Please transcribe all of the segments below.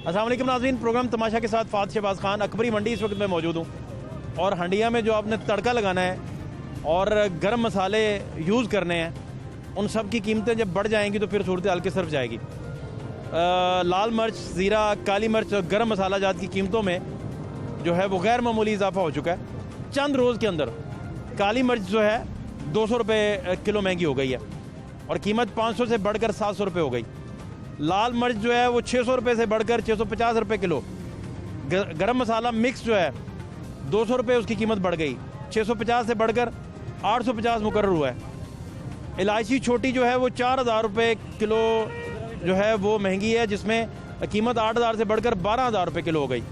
अस्सलाम वालेकुम नाज़रीन, प्रोग्राम तमाशा के साथ फ़ात शहबाज खान। अकबरी मंडी इस वक्त मैं मौजूद हूँ और हंडिया में जो आपने तड़का लगाना है और गर्म मसाले यूज़ करने हैं, उन सब की कीमतें जब बढ़ जाएंगी तो फिर सूरत हाल किस तरफ जाएगी। लाल मिर्च, ज़ीरा, काली मिर्च और गर्म मसाला जात की कीमतों में जो है वो गैर मामूली इजाफा हो चुका है। चंद रोज़ के अंदर काली मिर्च जो है 200 रुपये किलो महंगी हो गई है और कीमत 500 से बढ़कर 700 रुपये हो गई। लाल मिर्च जो है वो 600 रुपये से बढ़कर 650 रुपये किलो। गरम मसाला मिक्स जो है 200 रुपये उसकी कीमत बढ़ गई, 650 से बढ़कर 850 मुकर्रर हुआ है। इलायची छोटी जो है वो 4000 रुपये किलो जो है वो महंगी है, जिसमें कीमत 8000 से बढ़कर 12000 रुपये किलो हो गई।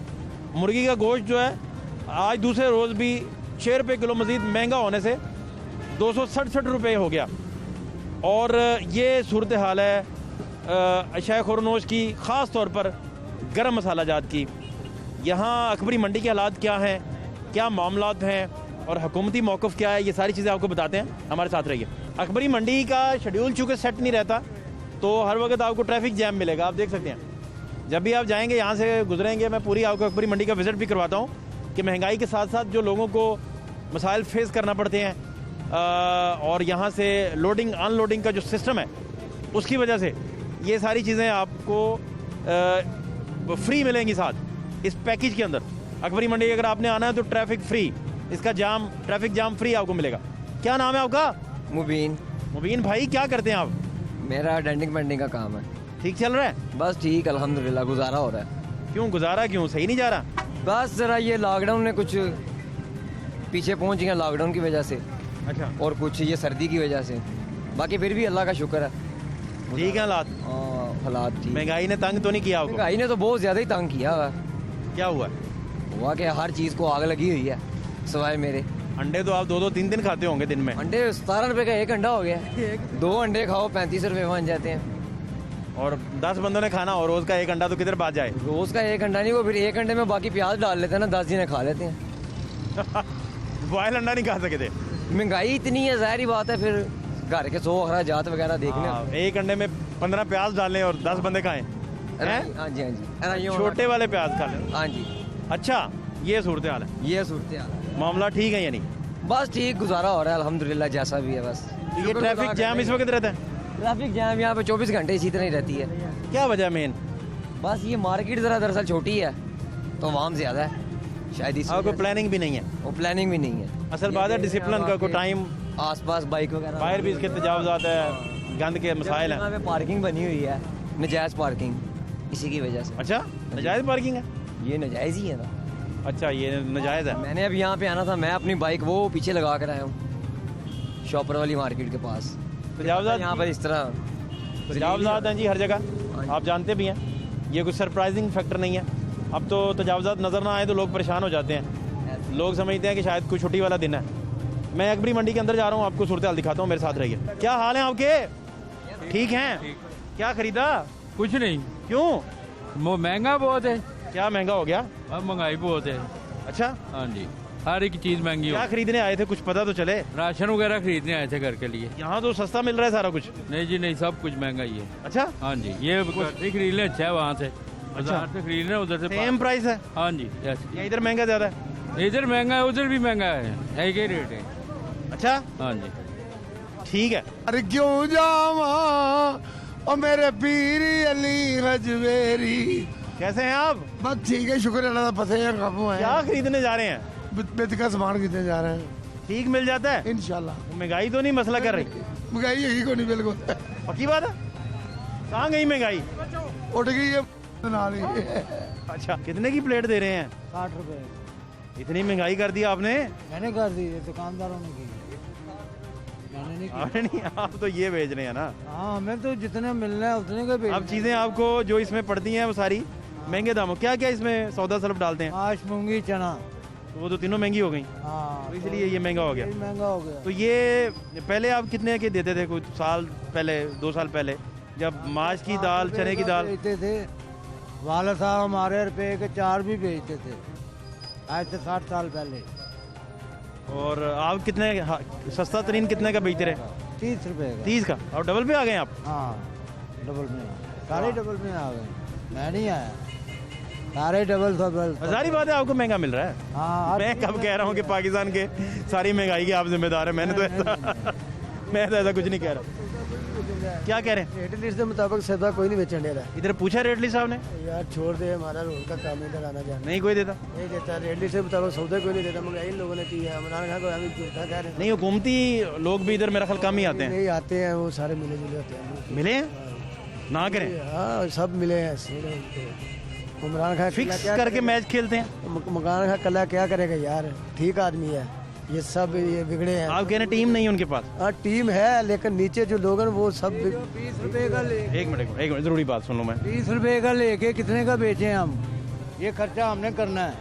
मुर्गी का गोश्त जो है आज दूसरे रोज़ भी 6 रुपये किलो मज़ीद महंगा होने से 267 रुपये हो गया। और ये सूरत हाल है अशाए खुरनोश की, ख़ास तौर पर गरम मसाला जात की। यहाँ अकबरी मंडी के हालात क्या हैं, क्या मामलात हैं और हुकूमती मौक़िफ़ क्या है, ये सारी चीज़ें आपको बताते हैं, हमारे साथ रहिए। अकबरी मंडी का शेड्यूल चूँकि सेट नहीं रहता तो हर वक्त आपको ट्रैफिक जैम मिलेगा। आप देख सकते हैं जब भी आप जाएंगे, यहाँ से गुजरेंगे, मैं पूरी आपको अकबरी मंडी का विज़िट भी करवाता हूँ कि महंगाई के साथ साथ जो लोगों को मसाइल फेस करना पड़ते हैं और यहाँ से लोडिंग अनलोडिंग का जो सिस्टम है उसकी वजह से ये सारी चीज़ें आपको फ्री मिलेंगी साथ इस पैकेज के अंदर। अकबरी मंडी अगर आपने आना है तो ट्रैफिक फ्री, इसका जाम, ट्रैफिक जाम फ्री आपको मिलेगा। क्या नाम है आपका? मुबीन। मुबीन भाई, क्या करते हैं आप? मेरा डेंटिंग पेंटिंग का काम है। ठीक चल रहा है? बस ठीक, अल्हम्दुलिल्लाह, गुजारा हो रहा है। क्यों गुजारा, क्यों सही नहीं जा रहा? बस ज़रा ये लॉकडाउन ने कुछ पीछे पहुंच गया, लॉकडाउन की वजह से। अच्छा। और कुछ ये सर्दी की वजह से। बाकी फिर भी अल्लाह का शुक्र है, ठीक है हालात? हालात ठीक। महंगाई ने तंग तो नहीं किया आपको? महंगाई ने तो बहुत ज़्यादा ही तंग किया हुआ। क्या हुआ? हुआ कि हर चीज़ को आग लगी हुई है सिवाय मेरे। अंडे तो आप 2-2 3-3 खाते होंगे दिन में। अंडे 17 रुपये का एक अंडा हो गया। 2 अंडे खाओ 35 रुपये बन जाते हैं। और 10 बंदों ने खाना और रोज़ का एक अंडा तो किधर बात जाए? रोज़ का एक अंडा नहीं, वो फिर एक अंडे में बाकी प्याज डाल लेते हैं ना, 10 जने खा लेते हैं। बॉयल अंडा नहीं खा सके थे? महंगाई इतनी है, ज़ाहिर बात है, फिर घर के 100 अखराजात वगैरह देखने। एक अंडे में 15 प्याज डालें और 10 बंदे खाएं। हाँ जी, हाँ जी, छोटे वाले प्याज खा लें। हाँ जी। अच्छा, ये सूरत हाल है? ये सूरत हाल है। मामला ठीक है यानी? बस ठीक, गुजारा हो रहा है अल्हम्दुलिल्लाह, जैसा भी है। बस ये ट्रैफिक जैम इस वक्त रहता है? ट्रैफिक जैम यहाँ पे 24 घंटे इसी तरह ही रहती है। क्या वजह मेन? बस ये मार्केट ज़रा दरअसल छोटी है तो आवाम ज़्यादा है शायद, इस कोई प्लानिंग भी नहीं है? वो प्लानिंग भी नहीं है। असल बात है डिसिप्लिन का, कोई टाइम, आसपास बाइक वगैरह, बाहर भी इसके तजावुज़ात है, गंद के मसाइल हैं। पार्किंग बनी हुई है, नजायज़ पार्किंग, इसी की वजह से। अच्छा, नजायज़ पार्किंग है? ये नजायज़ ही है ना। अच्छा, ये नजायज़ है। मैंने अब यहाँ पे आना था, मैं अपनी बाइक वो पीछे लगा कर आया हूँ शॉपर वाली मार्केट के पास। तजावुज़ात यहाँ पर इस तरह तजावुज़ात हैं जी हर जगह, आप जानते भी हैं। ये कुछ सरप्राइजिंग फैक्टर नहीं है। अब तो तजावुज़ात नज़र ना आए तो लोग परेशान हो जाते हैं, लोग समझते हैं कि शायद कोई छुट्टी वाला दिन है। मैं अकबरी मंडी के अंदर जा रहा हूँ, आपको सूरत हाल दिखाता हूँ, मेरे साथ रहिए। क्या हाल है आपके? ठीक हैं? क्या खरीदा? कुछ नहीं। क्यों? वो महंगा बहुत है। क्या महंगा हो गया? अब महंगाई बहुत है। अच्छा, हाँ जी, हर एक चीज महंगी हो। क्या खरीदने आए थे, कुछ पता तो चले? राशन वगैरह खरीदने आए थे घर के लिए। यहाँ तो सस्ता मिल रहा है सारा कुछ। नहीं जी नहीं, सब कुछ महंगा ही है। अच्छा, हाँ जी, ये खरीद लें, अच्छा है वहाँ से, बाजार से खरीद लें, उधर से सेम प्राइस है? हाँ जी, या इधर महंगा ज्यादा है? इधर महंगा है, उधर भी महंगा है, एक ही रेट है। अच्छा, हाँ जी, ठीक है। अरे क्यों जावा ओ मेरे पीरी अली रजवेरी। कैसे हैं आप? बस ठीक है, शुक्र अल्लाह का, फंसे हैं, काबू हैं। क्या खरीदने जा रहे हैं? बित का सामान खरीदने जा रहे हैं। ठीक मिल जाता है इंशाल्लाह। महंगाई तो नहीं मसला कर रही? महंगाई यही को नहीं, बिल्कुल पक्की बात है। कहाँ गई महंगाई? उठ गई है नाल ही। अच्छा, कितने की प्लेट दे रहे हैं? 60 रुपए। इतनी महंगाई कर दी आपने? मैंने कर दी, दुकानदारों ने की, मैंने नहीं की। आपने नहीं, आप तो ये बेच रहे हैं ना। हाँ, हमें तो जितने मिलना है उतने का बेच। अब चीजें आपको जो इसमें पड़ती हैं वो सारी महंगे दामों। क्या क्या इसमें सौदा सल्फ डालते हैं? माश, मूंगी, चना। तो वो तो तीनों महंगी हो गई, हाँ, तो इसलिए ये महंगा हो गया। ये महंगा हो गया। तो ये पहले आप कितने के देते थे, कुछ साल पहले, 2 साल पहले, जब माश की दाल, चने की दाल? बेचते थे वाला साहब, हमारे रुपए के 4 भी बेचते थे आज से 60 साल पहले। और आप कितने सस्ता तरीन कितने का बेचते रहे? 30 रुपए का। 30 का? और डबल पे आ गए आप? हाँ, डबल में, सारे डबल में आ गए। मैं नहीं आया। सारे डबल डबल। सारी बात है, आपको महंगा मिल रहा है। हाँ, मैं कब कह रहा हूँ कि पाकिस्तान के सारी महंगाई के आप जिम्मेदार हैं? मैं तो ऐसा कुछ नहीं कह रहा। क्या कह रहे हैं? रेट लिस्ट के मुताबिक सौदा कोई नहीं बेचने दे रहा। इधर पूछा रेडली साहब ने? यार छोड़ दे, हमारा रोड का काम इधर आना जाना नहीं कोई देता। नहीं देता। रेट लिस्ट के मुताबिक सौदा कोई नहीं देता। महंगाई इन लोगों ने की है। इमरान खान को हम झूठा कह रहे हैं। नहीं, हुकूमती लोग भी इधर मेरा ख्याल कम ही आते हैं। नहीं आते हैं, वो सारे मिले जुले होते हैं। मिले हैं? ना करें, हाँ सब मिले हैं। इमरान खान फिक्स करके मैच खेलते हैं। इमरान खान कला क्या करेगा यार, ठीक आदमी है। ये सब ये बिगड़े हैं। आप कह रहे हैं टीम नहीं है उनके पास? हाँ टीम है, लेकिन नीचे जो लोग हैं वो सब 20 रुपए का ले, एक मिनट जरूरी बात सुन लो। मैं 20 रुपए का लेके कितने का बेचे हम? ये खर्चा हमने करना है।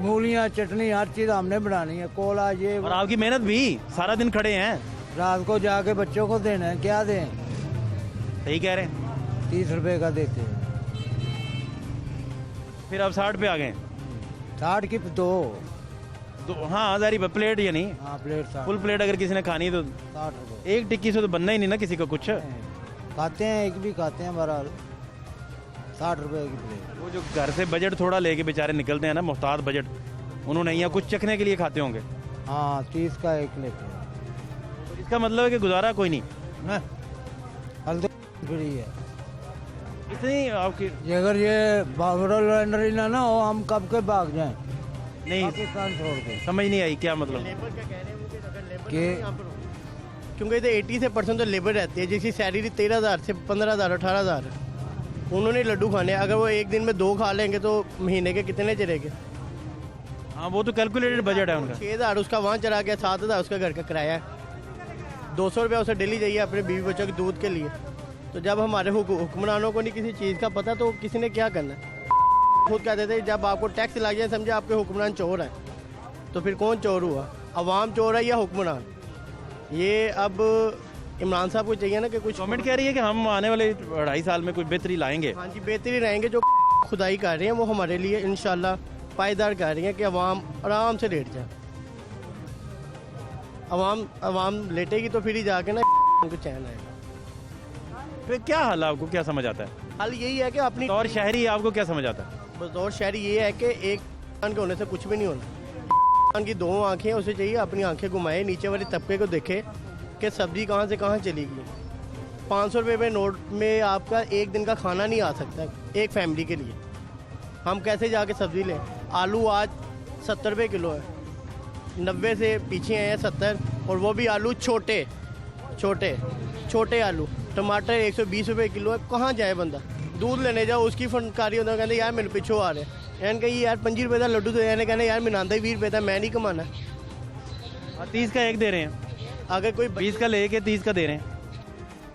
मूलियाँ, चटनी, हर चीज हमने बनानी है। कोला ये और आपकी मेहनत भी, सारा दिन खड़े हैं। रात को जाके बच्चों को देना है। क्या दें? सही कह रहे हैं। 30 रुपए का देते हैं। फिर आप 60 पे आ गए। 60 की दो। हाँ जारी प्लेट या नहीं, हाँ प्लेट 60। फुल प्लेट अगर किसी ने खानी है तो 60 रुपए। एक टिक्की से तो बनना ही नहीं ना किसी का कुछ। खाते हैं, एक भी खाते हैं। बहरहाल 60 रुपए की प्लेट। वो जो घर से बजट थोड़ा लेके बेचारे निकलते हैं ना, मुफ्ताद बजट, उन्होंने यहाँ कुछ चखने के लिए खाते होंगे। हाँ 30 का एक लेते हैं। तो इसका मतलब है कि गुजारा कोई नहीं। ना हल्दी फ्री है। इतनी आपकी ये अगर ये बाबरल लैंडरी ना हो, हम कब के भाग जाएं नहीं पाकिस्तान छोड़ के। समझ नहीं आई क्या मतलब। कि क्योंकि इधर 80 से % तो लेबर रहती है, जिसकी सैलरी 13,000 से 15,000 18,000 उन्होंने लड्डू खाने। अगर वो एक दिन में 2 खा लेंगे तो महीने के कितने चलेंगे? हाँ वो तो कैलकुलेटेड बजट है उनका। 6,000 उसका वहाँ चला गया, 7,000 उसका घर का किराया है, 200 रुपया उसे डेली चाहिए अपने बीवी बच्चों के दूध के लिए। तो जब हमारे हुक्मरानों को नहीं किसी चीज़ का पता तो किसी ने क्या करना है? खुद कहते थे जब आपको टैक्स लग जाए समझे आपके हुक्मरान चोर है। तो फिर कौन चोर हुआ? अवाम चोर है या हुक्मरान? ये अब इमरान साहब को चाहिए ना कि कुछ। गवर्नमेंट कह रही है कि हम आने वाले 2.5 साल में कुछ बेहतरी लाएंगे। हाँ जी बेहतरी रहेंगे। जो खुदाई कर रही हैं वो हमारे लिए इंशाल्लाह पायदार कर रही हैं कि अवाम आराम से लेट जाए। अवाम लेटेगी तो फिर ही जाके ना उनको चैन आएगा। फिर क्या हाल है, आपको क्या समझ आता है? हल यही है कि अपनी और शहरी आपको क्या समझ आता है? बतौर शहरी ये है कि एक इंसान के होने से कुछ भी नहीं होना। की 2 आंखें, उसे चाहिए अपनी आंखें घुमाए, नीचे वाले तबके को देखे कि सब्जी कहाँ से कहाँ चली गई। 500 रुपये में नोट में आपका एक दिन का खाना नहीं आ सकता एक फैमिली के लिए। हम कैसे जाके सब्जी लें? आलू आज 70 रुपये किलो है, 90 से पीछे हैं 70, और वो भी आलू छोटे छोटे आलू। टमाटर 120 रुपये किलो है। कहाँ जाए बंदा? दूध लेने जाओ उसकी फनकारी होता है, कहते यार मेरे पिछो आ रहे हैं। यानी कही यार 25 रुपये का लड्डू तो यानी कहने यार मैं आंदा 20 रुपये था, मैं नहीं कमाना। 30 का एक दे रहे हैं, अगर कोई 20 का लेके 30 का दे रहे हैं।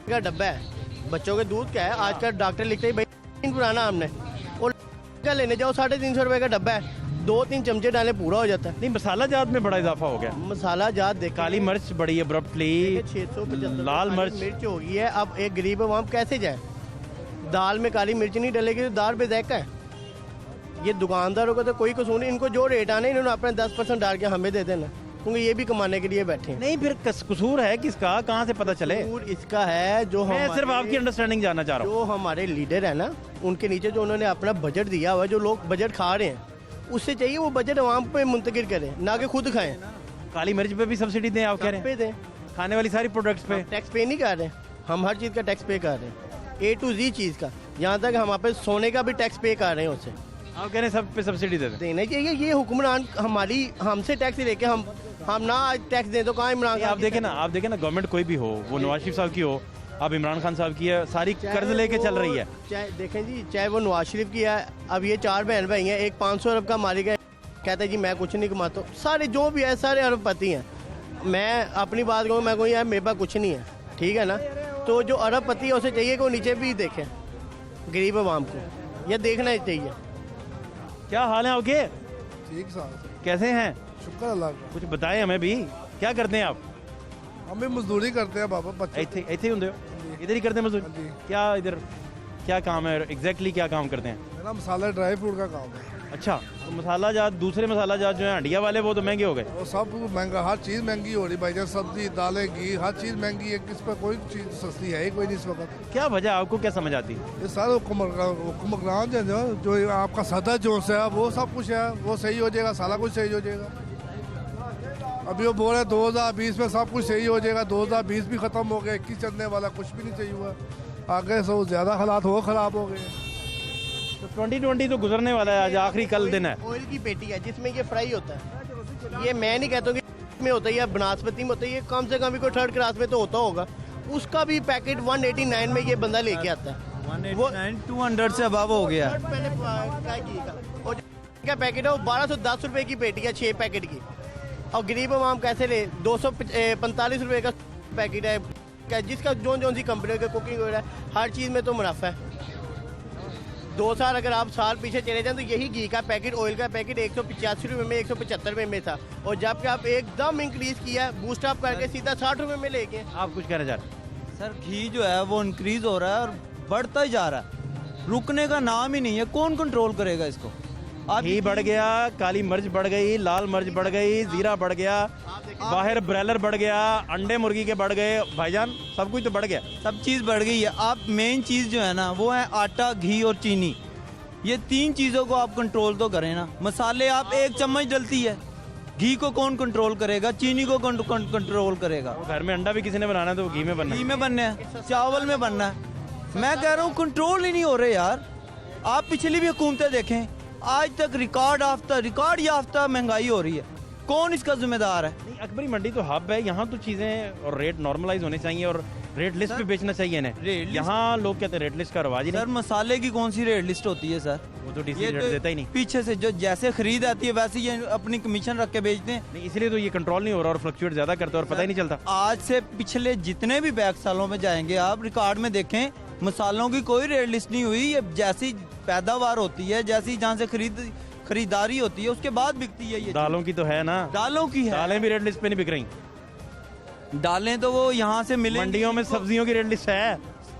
का डब्बा है बच्चों के दूध का है, आजकल डॉक्टर लिखते ही भाई पुराना हमने, और का लेने जाओ 350 रुपये का डब्बा है, 2-3 चमचे डाले पूरा हो जाता है। नहीं मसाला जात में बड़ा इजाफा हो गया। मसाला जात देख काली मिर्च बड़ी अब्रप्टली, 675 लाल मिर्च हो गई है। अब एक गरीब अवाम कैसे जाए? दाल में काली मिर्च नहीं डलेगी तो दाल बेज़ायका है। ये दुकानदारों को तो कोई कसूर नहीं, इनको जो रेट आने इन्होंने अपने 10% डाल के हमें दे देना, क्योंकि ये भी कमाने के लिए बैठे हैं। नहीं फिर कसूर है किसका, कहाँ से पता चले? कसूर इसका है जो मैं सिर्फ आपकी अंडरस्टैंडिंग जानना चाह रहा हूँ। जो हमारे लीडर है ना, उनके नीचे जो उन्होंने अपना बजट दिया हुआ है, जो लोग बजट खा रहे हैं, उससे चाहिए वो बजट आवाम पे मुंतकिल करें, ना कि खुद खाएं। काली मिर्च पे भी सब्सिडी दें, आप कह रहे पे हैं दें, खाने वाली सारी प्रोडक्ट्स पे। टैक्स पे नहीं कर रहे, हम हर चीज़ का टैक्स पे कर रहे हैं, A to Z चीज़ का। यहाँ तक हम पे सोने का भी टैक्स पे कर रहे हैं उससे। आप कह रहे हैं सब पे सब्सिडी दे दें। देना चाहिए। ये हुक्मरान हमसे टैक्स लेके हम ना टैक्स दें तो कहाँ इमरान खान आप देखें ना गवर्नमेंट कोई भी हो, वो नवाज शरीफ साहब की हो, अब इमरान खान साहब की है, सारी कर्ज लेके चल रही है। चाहे देखें जी, चाहे वो नवाज शरीफ की है, अब ये 4 बहन भाई हैं, एक 500 अरब का मालिक है, कहता है जी मैं कुछ नहीं कमाता। सारे जो भी है सारे अरबपति हैं। मैं अपनी बात कहूँ, मैं कहूँ यार मेरे पास कुछ नहीं है, ठीक है ना? तो जो अरबपति है उसे चाहिए कि वो नीचे भी देखें गरीब आवाम को, यह देखना ही चाहिए। क्या हाल है आपके? ठीक साहब, कैसे हैं? शुक्र अल्लाह का। कुछ बताएं हमें भी, क्या करते हैं आप? हम भी मजदूरी करते हैं बाबा, बच्चे ਇੱਥੇ ਹੀ ਹੁੰਦੇ ਹੋ? इधर ही करते हैं मजदूरी? क्या इधर क्या काम है एग्जैक्टली, क्या काम करते हैं? मेरा मसाला ड्राई फ्रूट का काम है। अच्छा, तो मसाला जात, दूसरे मसाला जात जो है हंडिया वाले, वो तो महंगे हो गए। वो सब महंगा, हर चीज़ महंगी हो रही भाईजान, सब्जी दालें घी हर चीज़ महंगी है, किस पर कोई चीज़ सस्ती है ही कोई नहीं इस वक्त। क्या वजह, आपको क्या समझ आती है? ये सारे हुक्मरान जो आपका सदर जो है वो सब कुछ है, वो सही हो जाएगा, सारा कुछ सही हो जाएगा। अभी वो बोल रहे 2020 में सब कुछ सही हो जाएगा, 2020 भी ख़त्म हो गया, 21 चलने वाला, कुछ भी नहीं सही हुआ, आगे से ज़्यादा हालात हो ख़राब हो गए। तो 2020 तो गुजरने वाला है, आज आखिरी कल दिन है। ऑयल की पेटी है जिसमें ये फ्राई होता है, ये मैं नहीं कहता हूँ कि में होता है या बनास्पति में होता है, ये कम से कम भी कोई थर्ड क्लास में तो होता होगा। उसका भी पैकेट 189 में ये बंदा लेके आता है, 189 200 से अबव हो गया। पहले फ्राई घी का, और क्या पैकेट है वो 1210 रुपए की पेटी है, 6 पैकेट की। और गरीब आवाम कैसे ले, 245 रुपए का पैकेट है, जिसका जो सी कंपनी का कुकिंग ऑयल है, हर चीज़ में तो मुनाफा है। 2 साल अगर आप साल पीछे चले जाएं तो यही घी का पैकेट, ऑयल का पैकेट 185 रुपये में, 175 रुपये में था, और जबकि आप एकदम इंक्रीज किया, बूस्ट अप करके सीधा 60 रुपये में ले गए। आप कुछ कहना चाह रहे हैं? सर घी जो है वो इंक्रीज हो रहा है और बढ़ता ही जा रहा है, रुकने का नाम ही नहीं है। कौन कंट्रोल करेगा इसको? घी बढ़ गया, काली मिर्च बढ़ गई, लाल मिर्च बढ़ गई, जीरा बढ़ गया, बाहर ब्रॉयलर बढ़ गया, अंडे मुर्गी के बढ़ गए, भाईजान सब कुछ तो बढ़ गया। सब चीज़ बढ़ गई है। आप मेन चीज़ जो है ना वो है आटा, घी और चीनी, ये 3 चीज़ों को आप कंट्रोल तो करें ना। मसाले आप 1 चम्मच डलती है, घी को कौन कंट्रोल करेगा, चीनी को कौन कंट्रोल करेगा? घर में अंडा भी किसी ने बनाना है तो घी में बनना घी है। में बनना है, चावल में बनना है। मैं कह रहा हूँ कंट्रोल ही नहीं हो रहे यार। आप पिछली भी हुकूमतें देखें, आज तक रिकॉर्ड याफ्ता महंगाई हो रही है। कौन इसका जिम्मेदार है? नहीं, अकबरी मंडी तो हब है, यहाँ तो चीज़ें और रेट नॉर्मलाइज होने चाहिए और रेट लिस्ट पे बेचना चाहिए इन्हें। रेट लिस्ट- यहाँ लोग कहते हैं रेट लिस्ट का रवाज ही सर नहीं। मसाले की कौन सी रेट लिस्ट होती है सर? वो तो डीसी ये रेट तो देता ही नहीं। पीछे से जो जैसे खरीद आती है वैसे ये अपनी कमीशन रख के बेचते हैं। नहीं, इसलिए तो ये कंट्रोल नहीं हो रहा और फ्लक्चुएट ज्यादा करते हैं और पता ही नहीं चलता। आज से पिछले जितने भी बैक सालों में जाएंगे आप, रिकॉर्ड में देखें, मसालों की कोई रेट लिस्ट नहीं हुई। ये जैसी पैदावार होती है, जैसी जहाँ से खरीदारी होती है, उसके बाद बिकती है ये दालों की तो है ना, दालों की है। दालें भी रेट लिस्ट पे नहीं बिक रही। दालें तो वो यहाँ से मिले मंडियों में सब्जियों की रेट लिस्ट है,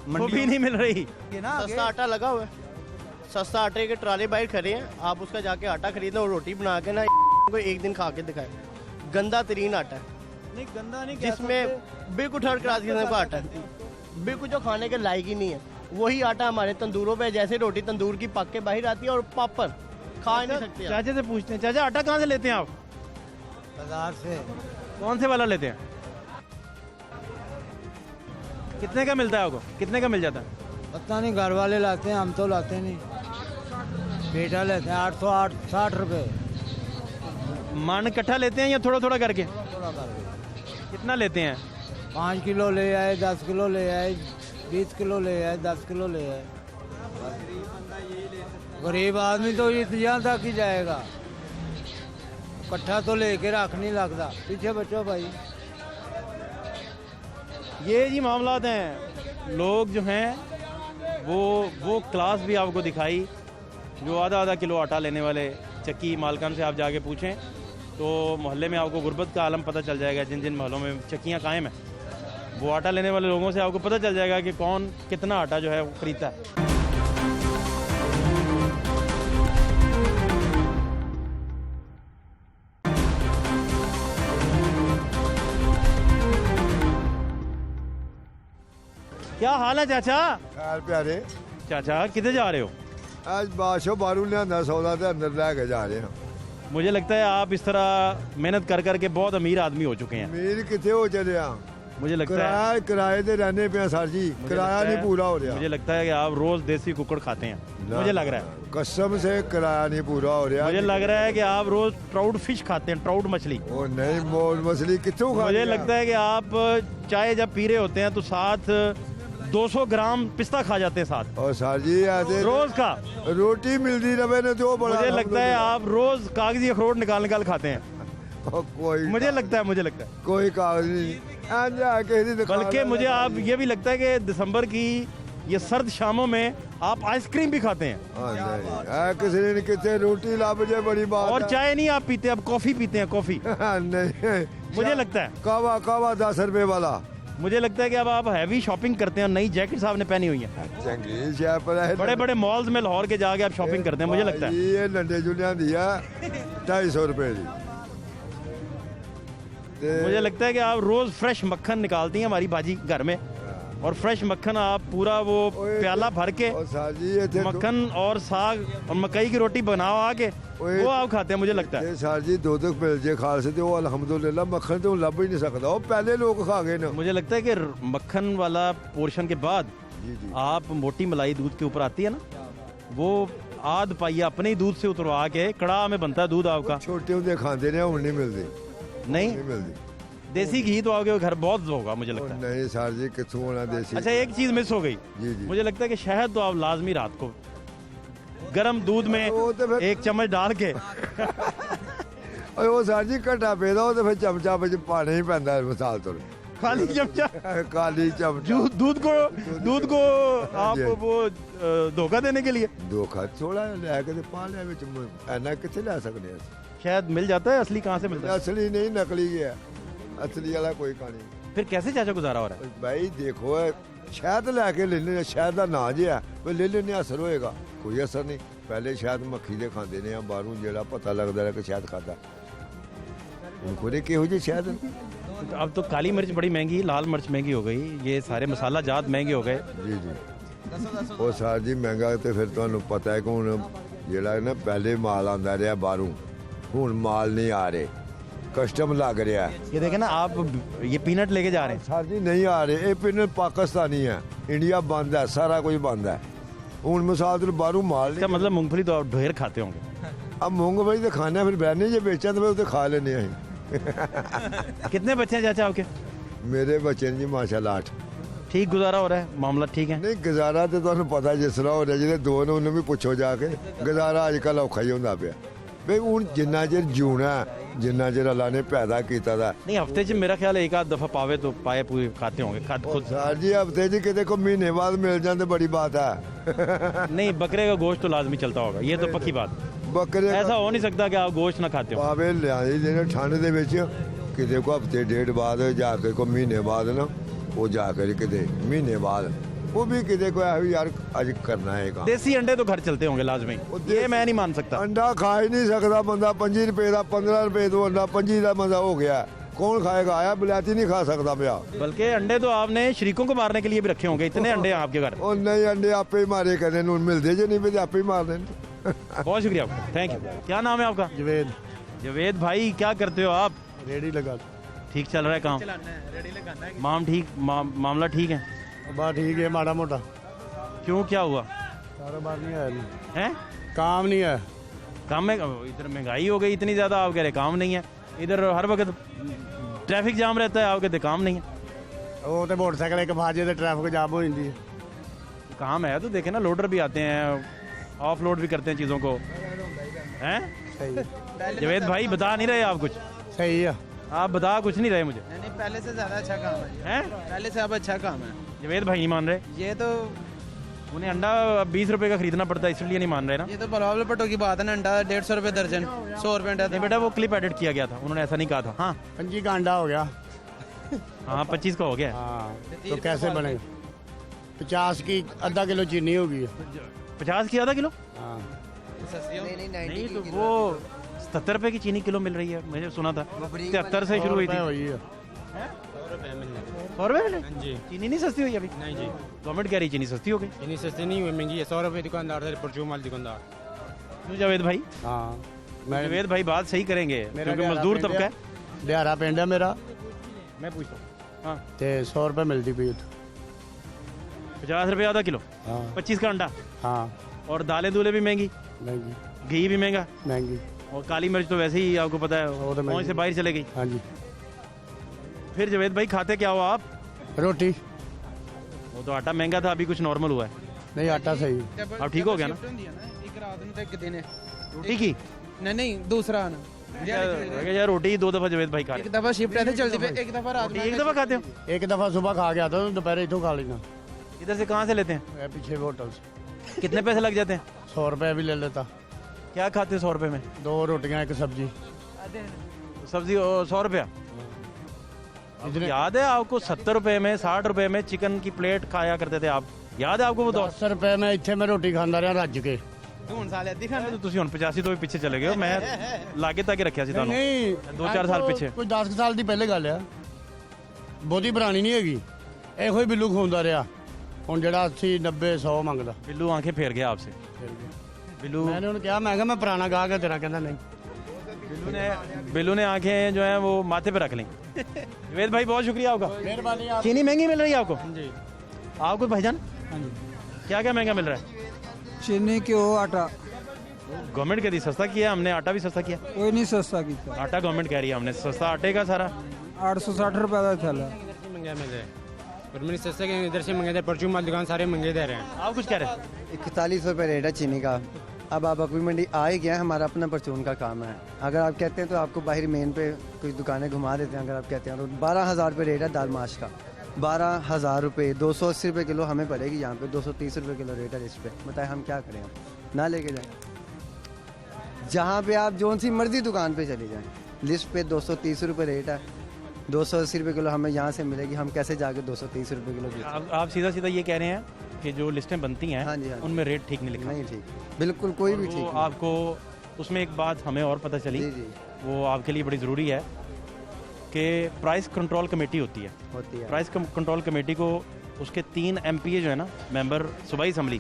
वो भी नहीं मिल रही। सस्ता आटा लगा हुआ है, सस्ता आटे के ट्राले बाहर खड़े हैं, आप उसका जाके आटा खरीदें और रोटी बना के ना को एक दिन खा के दिखाएं। गंदा तरीन आटा है, नहीं गंदा नहीं, जिसमें बिल्कुल थर्ड क्लास किस्म का आटा है, बिल्कुल जो खाने के लायक ही नहीं है। वही आटा हमारे तंदूरों पे, जैसे रोटी तंदूर की पक के बाहर आती है और पापड़ खा ही नहीं सकते आप। चाचा से पूछते हैं, चाचा आटा कहाँ से लेते हैं आप? बाजार से। कौन से वाला लेते हैं? कितने का मिलता है आपको? कितने का मिल जाता है? पता नहीं, घर वाले लाते हैं, हम तो लाते नहीं। पेटा लेते हैं 860 रुपये मान इकट्ठा लेते हैं या थोड़ा थोड़ा करके? थोड़ा करके। कितना लेते हैं? 5 किलो ले आए, 10 किलो ले आए, 20 किलो ले आए, 10 किलो ले आए। गरीब आदमी तो यहाँ तक ही जाएगा, इकट्ठा तो लेके रख नहीं लगता। पीछे बचो भाई। ये जी मामलात हैं। लोग जो हैं वो क्लास भी आपको दिखाई, जो आधा किलो आटा लेने वाले चक्की मालकान से आप जाके पूछें तो मोहल्ले में आपको गुर्बत का आलम पता चल जाएगा। जिन जिन मोहल्लों में चक्कियाँ कायम हैं, वो आटा लेने वाले लोगों से आपको पता चल जाएगा कि कौन कितना आटा जो है वो खरीदता है। क्या हाल है चाचा? यार प्यारे, चाचा किधर जा रहे हो? आज बादशाह बारू लिया सौदा ते अंदर लैके जा रहे हैं। मुझे लगता है आप इस तरह मेहनत कर करके बहुत अमीर आदमी हो चुके हैं। अमीर कितने हो चले आ? मुझे लगता है किराए ते रहने पे सर जी, किराया नहीं पूरा हो रहा। मुझे लगता है कि आप रोज देसी कुकड़ खाते हैं, मुझे लग रहा है। कसम से किराया नहीं पूरा हो रहा। मुझे लग रहा है कि आप रोज ट्राउट फिश खाते हैं, ट्राउट मछली। ओ नहीं, मोल मछली कितों खा? मुझे लगता है कि आप चाय जब पी रहे होते हैं तो साथ 200 ग्राम पिस्ता खा जाते हैं साथ। और सर जी ऐसे रोज का रोटी मिलती रहे ना तो बड़ा। मुझे लगता है आप रोज कागजी अखरोट निकाल खाते हैं। कोई मुझे लगता है कोई कागज नहीं। बल्कि मुझे आप ये भी लगता है कि दिसंबर की ये सर्द शामों में आप आइसक्रीम भी खाते हैं। किसी ने कितने रोटी ला बजे बड़ी बात। और चाय नहीं आप पीते, अब कॉफी पीते हैं, कॉफी। नहीं, मुझे लगता है कावा 10 रुपए वाला मुझे लगता है कि अब आप हैवी शॉपिंग करते हैं और नई जैकेट्स आपने पहनी हुई है। चंगी शह पर बड़े बड़े मॉल्स में लाहौर के जाके आप शॉपिंग करते हैं, मुझे लगता है। ये लंडे जुलियां दिया 250 रुपए की। मुझे लगता है कि आप रोज फ्रेश मक्खन निकालती हैं हमारी बाजी घर में, और फ्रेश मक्खन आप पूरा वो प्याला भर के और साजी इथे मक्खन और साग और मकई की रोटी बनाओ आके वो आप खाते हैं, मुझे लगता है। सर जी दो मिल जे खालसे ते वो अल्हम्दुलिल्लाह मक्खन तो लभ ही नहीं सकता, वो पहले लोग खा गए ना। मुझे लगता है कि मक्खन वाला पोर्शन के बाद जी जी आप मोटी मलाई दूध के ऊपर आती है ना, वो आध पाइया अपने ही दूध से उतरवा के कड़ाह में बनता है दूध आपका। छोटे होंदे खाते ने हुन नहीं मिलदी, नहीं नहीं मिलदी। देसी घी तो आपके घर बहुत होगा मुझे लगता है। नहीं सर जी किथों होना देसी। अच्छा एक चीज मिस हो गई, जी जी मुझे लगता है कि शहद तो आप लाजमी रात को गर्म दूध में वो तो फिर- एक चम्मच डाल के ओए वो सर जी घटा पेदा वो तो फिर चमचा ਵਿੱਚ पाना ही पैंदा है मिसाल तौर खाली चमचा काली चमचा दूध को आप जी। वो धोखा देने के लिए धोखा थोड़ा लेके ते पा लिया ਵਿੱਚ ਐਨਾ ਕਿੱਥੇ ਲੈ ਸਕਦੇ ਅਸੀਂ। शहद मिल जाता है, असली कहाँ से मिलता है? असली नहीं नकली है, असली वाला कोई कहानी। फिर कैसे चाचा गुजारा हो रहा है? भाई देखो शहद लैके ले लेने, शहद का ना जो है वो ले लेने असर होएगा, कोई असर नहीं। पहले शहद मक्खी दे खाते ने बाहरों जेड़ा पता लगता है कि शहद खाता उनको ने किहो जी शहद। अब तो काली मिर्च बड़ी महंगी, लाल मिर्च महंगी हो गई, ये सारे मसाला जात महंगे हो गए। जी जी ਉਹ ਸਰ ਜੀ ਮਹਿੰਗਾ ਤੇ ਫਿਰ ਤੁਹਾਨੂੰ ਪਤਾ ਹੈ ਕਿ ਹੁਣ ਜਿਹੜਾ ਨਾ ਪਹਿਲੇ ਮਾਲ ਆਂਦਾ ਰਿਹਾ ਬਾਹਰੋਂ, ਹੁਣ ਮਾਲ ਨਹੀਂ ਆ ਰਹੇ, ਕਸਟਮ ਲੱਗ ਰਿਹਾ ਹੈ। ये देखें ना आप, ये पीनट लेके जा रहे हैं। ਸਰ ਜੀ ਨਹੀਂ ਆ ਰਹੇ, ਇਹ ਪਿੰਡ ਪਾਕਿਸਤਾਨੀ ਹੈ, ਇੰਡੀਆ ਬੰਦ ਹੈ, ਸਾਰਾ ਕੁਝ ਬੰਦ ਹੈ। ਹੁਣ ਮਿਸਾਲ ਤੇ ਬਾਹਰੋਂ ਮਾਲ इसका नहीं। मतलब मूंगफली तो आप ढेर खाते होंगे। अब मूंगफली तो खाना फिर बहने जे बेचा तो फिर खा लेने हैं। कितने बच्चे हैं चाचा आपके? मेरे बच्चे ने जी माशाल्लाह 8। ठीक गुजारा हो रहा है, मामला ठीक है? नहीं गुजारा तो ਤੁਹਾਨੂੰ ਪਤਾ ਜਿਸ ਤਰ੍ਹਾਂ ਹੋ ਰਿਹਾ, ਜਿਹਦੇ ਦੋ ਨੇ ਉਹਨੂੰ ਵੀ ਪੁੱਛੋ ਜਾ ਕੇ, ਗੁਜ਼ਾਰਾ ਅੱਜ ਕੱਲ੍ਹ ਔਖਾ ਹੀ ਹੁੰਦਾ ਪਿਆ। ਬਈ ਹੁਣ ਜਿੰਨਾ ਚਿਰ ਜਿਉਣਾ, ਜਿੰਨਾ ਚਿਰ ਅੱਲਾ ਨੇ ਪੈਦਾ ਕੀਤਾ ਦਾ। नहीं हफ्ते से मेरा ख्याल है एक आध दफा पावे तो पाए पूरे खाते होंगे, खाते खुद। ਸਰ ਜੀ ਹਫਤੇ 'ਚ ਕਿਤੇ ਕੋਈ ਮਹੀਨੇ ਬਾਅਦ ਮਿਲ ਜਾਂਦੇ ਬੜੀ ਬਾਤ ਹੈ। नहीं बकरे का गोश्त तो लाजमी चलता होगा, ये तो पक्की बात। ਬੱਕਰੇ ऐसा हो नहीं सकता कि आप गोश्त ना खाते हो। ਪਾਵੇ ਲਿਆਏ ਜਿਹੜੇ ਠੰਡ ਦੇ ਵਿੱਚ ਕਿਤੇ ਕੋ ਹਫਤੇ ਡੇਢ ਬਾਅਦ ਜਾ ਕੇ ਕੋ ਮਹੀਨੇ ਬਾਅਦ ਨਾ ਉਹ ਜਾ ਕੇ ਕਿਤੇ ਮਹੀਨੇ ਬਾਅਦ ਉਹ ਵੀ ਕਿਤੇ ਕੋਈ ਇਹੋ ਯਾਰ ਅੱਜ ਕਰਨਾ ਹੈ ਕੰਮ। देसी अंडे तो घर चलते होंगे लाजमी, ये मैं नहीं मान सकता। अंडा खा ही नहीं सकता बंदा, 5 रुपए का 15 रुपए तो अंडा 25 का मजा हो गया। कौन खाएगा? आया बिलाती नहीं खा सकता भैया। बल्कि अंडे तो आपने शरीकों को मारने के लिए भी रखे होंगे, इतने अंडे हैं आपके घर। और नहीं अंडे आपे ही मारे कहते हैं, मिलते जो नहीं मिलते आपे ही मार दें। बहुत शुक्रिया आपका, थैंक यू। क्या नाम है आपका? जवेद जवेद भाई, क्या करते हो आप? रेडी लगा ठीक चल रहा है काम? मामला ठीक है? बात ठीक है, माड़ा मोटा क्यों, क्या हुआ? कारोबार नहीं आया नहीं, हैं? काम नहीं है। काम में इधर महंगाई हो गई इतनी ज़्यादा, आप कह रहे काम नहीं है। इधर हर वक्त ट्रैफिक जाम रहता है, आप कहते काम नहीं है। वो तो मोटरसाइकिल एक भाजे तो ट्रैफिक जाम हो जाती है। काम है तो देखे ना, लोडर भी आते हैं, ऑफ लोड भी करते हैं चीज़ों को, हैं? सही जवेद भाई बता नहीं रहे आप कुछ, सही है। आप बता कुछ नहीं रहे मुझे, नहीं, पहले से ज्यादा अच्छा काम है। हैं? पहले से अब अच्छा काम है। जवेद भाई नहीं मान रहे, ये तो उन्हें अंडा 20 रुपए का खरीदना पड़ता है इसलिए नहीं मान रहे ना। ये तो बराबर पटो की बात है ना। अंडा 150 रुपए दर्जन, 100 रुपए अंडा। नहीं बेटा, वो क्लिप एडिट किया गया था, उन्होंने ऐसा नहीं कहा था। हाँ 25 का अंडा हो गया। हाँ 25 का हो गया है। हाँ तो कैसे बनेगा? 50 की आधा किलो चीनी होगी। 50 की आधा किलो? हाँ नहीं तो वो 77 रुपए की चीनी किलो मिल रही है, मैंने सुना था 73 से शुरू हुई थी। 100 रुपए मिले? जी चीनी नहीं सस्ती हुई अभी? नहीं जी, गवर्नमेंट कह रही चीनी सस्ती हो गई। इतनी सस्ती नहीं हुई, महंगी है। 100 रुपए दुकानदार से परचून वाले दुकानदार। क्यों जावेद भाई? हाँ जावेद भाई बात सही करेंगे मेरा क्योंकि मजदूर तबका है। लिहारा पिंड है मेरा, मैं पूछता हूँ, हाँ ते 100 रुपए मिलती पी। 50 रुपए आधा किलो, हाँ 25 का अंडा, हाँ और दालें दूलें भी महंगी, महंगी घी भी महंगा, महंगी। और काली मिर्च तो वैसे ही आपको पता है वो तो पहुँच से महंगी। बाहर चले गई। हाँ जी। फिर जावेद भाई खाते क्या हो आप? रोटी वो तो आटा महंगा था, अभी कुछ नॉर्मल हुआ है। नहीं, आटा सही। अब ठीक हो गया ना? एक रात में तो एक दिन है। रोटी की नहीं दूसरा आना। यार रोटी 2 दफा जावेद भाई खा रहे एक दफा शिफ्ट रहते जल्दी पे, एक दफा रात में। हैं। एक दफा खाते हो? एक दफा सुबह खा गया था, दोपहर इतों खा लेना। इधर से कहाँ से लेते हैं? मैं पीछे होटल से कितने पैसे लग जाते हैं? 100 रुपए भी ले लेता। क्या खाते हैं 100 रुपए में? 2 रोटियां एक सब्जी। सब्जी 100 रुपया? याद है आपको 70 रुपए में 60 रुपए में चिकन की प्लेट खाया करते थे आप, याद है आपको वो दौर? 10 रुपए में इतने में रोटी खांदा रहा रज के। ਹੁਣ ਸਾਲ ਅੱਧੀ ਖਾਂਦੇ ਤੁਸੀਂ ਹੁਣ 85 ਤੋਂ ਵੀ ਪਿੱਛੇ ਚਲੇ ਗਏ ਹੋ, ਮੈਂ ਲਾਗੇ ਤੱਕ ਰੱਖਿਆ ਸੀ ਤੁਹਾਨੂੰ ਨਹੀਂ 2-4 ਸਾਲ ਪਿੱਛੇ। ਕੋਈ 10 ਸਾਲ ਦੀ ਪਹਿਲੇ ਗੱਲ ਆ, ਬਹੁਤੀ ਪੁਰਾਣੀ ਨਹੀਂ ਹੈਗੀ। ਇਹੋ ਹੀ ਬਿੱਲੂ ਖਵਾਉਂਦਾ ਰਿਹਾ, ਹੁਣ ਜਿਹੜਾ 80 90 100 ਮੰਗਦਾ। ਬਿੱਲੂ ਆਂखें फेर गया आपसे। बिल्लू मैंने उन्हें कहा, मैं मैं पुराना गाहक है तेरा, कहता नहीं। बिल्लू ने आंखें जो है वो माथे पे रख ली। वेद भाई बहुत शुक्रिया आपका। मेहरबानी। चीनी महंगी मिल रही है आपको? जी आपको भाईजान हाँ जी। क्या क्या महंगा मिल रहा है? चीनी घ्यो आटा गवर्नमेंट कह दी सस्ता किया, हमने आटा भी सस्ता किया। कोई नहीं सस्ता किया। आटा गवर्नमेंट कह रही है, हमने सस्ता आटे का सारा 860 रुपए का थैला। महंगा मिल रहा है और मैंने सस्ते के इधर से मंगे थे, परचून वाली दुकान सारे मंगे दे रहे हैं। आप कुछ कह रहे हैं? 41 रुपये रेट है चीनी का। अब आप अकबरी मंडी आ ही गया, हमारा अपना परचून का काम है। अगर आप कहते हैं तो आपको बाहर मेन पे कुछ दुकानें घुमा देते हैं। अगर आप कहते हैं तो 12,000 रुपये रेट है दाल माश का। 12,000 रुपये 280 रुपये किलो हमें पड़ेगी यहाँ पे, 230 रुपये किलो रेट है इस पे। बताए हम क्या करें, हम ना लेके जाएं। जहाँ पे आप जो सी मर्जी दुकान पे चले जाएं, लिस्ट पे 230 रुपये रेट है, 280 रुपये किलो हमें यहाँ से मिलेगी। हम कैसे जाके 230 रुपये किलो बेचें? आप सीधा सीधा ये कह रहे हैं कि जो लिस्टें बनती हैं हाँ जी, हाँ जी। उनमें रेट ठीक नहीं लिखा। नहीं ठीक, बिल्कुल कोई भी ठीक तो नहीं। आपको उसमें एक बात हमें और पता चली, जी जी वो आपके लिए बड़ी ज़रूरी है कि प्राइस कंट्रोल कमेटी होती है। होती है। प्राइस कंट्रोल कमेटी को उसके 3 MPA जो है ना, मेंबर सूबाई असम्बली,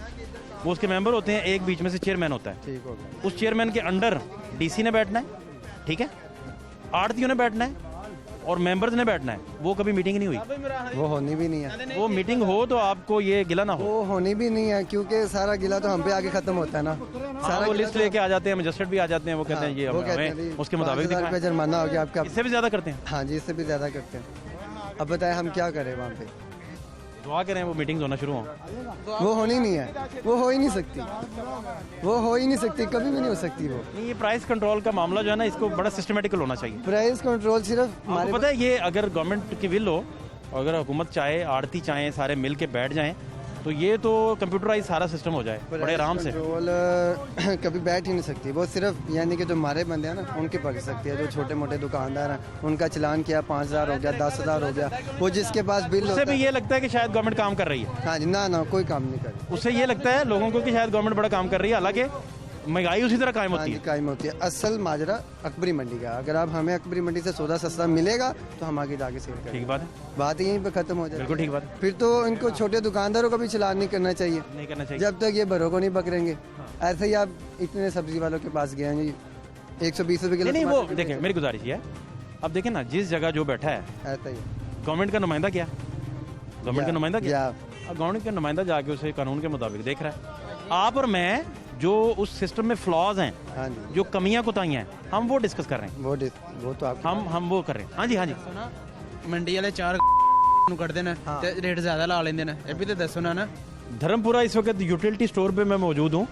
वो उसके मेंबर होते हैं, एक बीच में से चेयरमैन होता है। ठीक हो गया। उस चेयरमैन के अंडर DC ने बैठना है, ठीक है, आड़तियों ने बैठना है और मेंबर्स ने बैठना है। वो कभी मीटिंग नहीं हुई, वो होनी भी नहीं है। वो मीटिंग हो तो आपको ये गिला ना हो। वो होनी भी नहीं है, क्योंकि सारा गिला तो हम पे आके खत्म होता है ना। सारा वो लिस्ट लेके आ जाते हैं, मजिस्ट्रेट भी आ जाते हैं, वो कहते हैं ये वो कहते हैं हमें जी, उसके मुताबिक 5,000 रुपये दिखाएं। जुर्माना हो गया आपका। इससे भी ज़्यादा करते हैं। हाँ जी, इससे भी ज़्यादा करते हैं। अब बताएं हम क्या करें वहाँ पे? दुआ करें वो मीटिंग्स होना शुरू हो। वो होनी नहीं है, वो हो ही नहीं सकती, वो हो ही नहीं सकती, कभी भी नहीं हो सकती वो। नहीं, ये प्राइस कंट्रोल का मामला जो है ना, इसको बड़ा सिस्टमेटिकल होना चाहिए। प्राइस कंट्रोल सिर्फ आपको पता है, ये अगर गवर्नमेंट की विल हो, अगर हुकूमत चाहे, आड़ती चाहे, सारे मिल के बैठ जाएं, तो ये तो कंप्यूटराइज सारा सिस्टम हो जाए बड़े आराम से। कंट्रोल कभी बैठ ही नहीं सकती, वो सिर्फ यानी कि जो हमारे बंदे हैं ना उनके पकड़ सकती है। जो छोटे मोटे दुकानदार हैं, उनका चलान किया 5,000 हो गया, 10,000 हो गया, वो जिसके पास बिल उससे भी ये लगता है कि शायद गवर्नमेंट काम कर रही है। हाँ जी, ना ना कोई काम नहीं कर रही। उससे ये लगता है लोगों को कि शायद गवर्नमेंट बड़ा काम कर रही है, हालांकि महंगाई उसी तरह कायम होती है। कायम होती है। असल माजरा अकबरी मंडी का। अगर आप हमें अकबरी मंडी से सौदा सस्ता मिलेगा तो हम आगे जाके सेल करेंगे। ठीक बात है, बात यहीं पे खत्म हो जाए। बिल्कुल ठीक बात है। फिर तो इनको छोटे दुकानदारों का भी चलान नहीं करना चाहिए, नहीं करना चाहिए। जब तक ये बड़ों को नहीं पकड़ेंगे। ऐसे ही आप इतने सब्जी वालों के पास गए हैं जी, 120 रुपए किलो। नहीं, वो देखें, मेरी गुजारिश ये है, अब देखें ना, जिस जगह जो बैठा है ऐसा ही गवर्नमेंट का नुमाइंदा क्या, गवर्नमेंट का नुमाइंदा क्या, या अब गवर्नमेंट का नुमाइंदा जाके उसे कानून के मुताबिक देख रहा है। आप और मैं जो उस सिस्टम में फ्लॉज हैं, हाँ जी, जो कमियां कोताहियां हैं, हम वो डिस्कस कर रहे हैं। वो तो आप हम वो कर रहे हैं। हाँ जी, हाँ जी। ਮੰਡੀ ਵਾਲੇ 4 ਨੂੰ ਕੱਢਦੇ ਨੇ ਤੇ ਰੇਟ ਜ਼ਿਆਦਾ ਲਾ ਲੈਂਦੇ ਨੇ, ਇਹ ਵੀ ਤੇ ਦੱਸੋ ਨਾ। धर्मपुरा इस वक्त यूटिलिटी स्टोर पे मैं मौजूद हूँ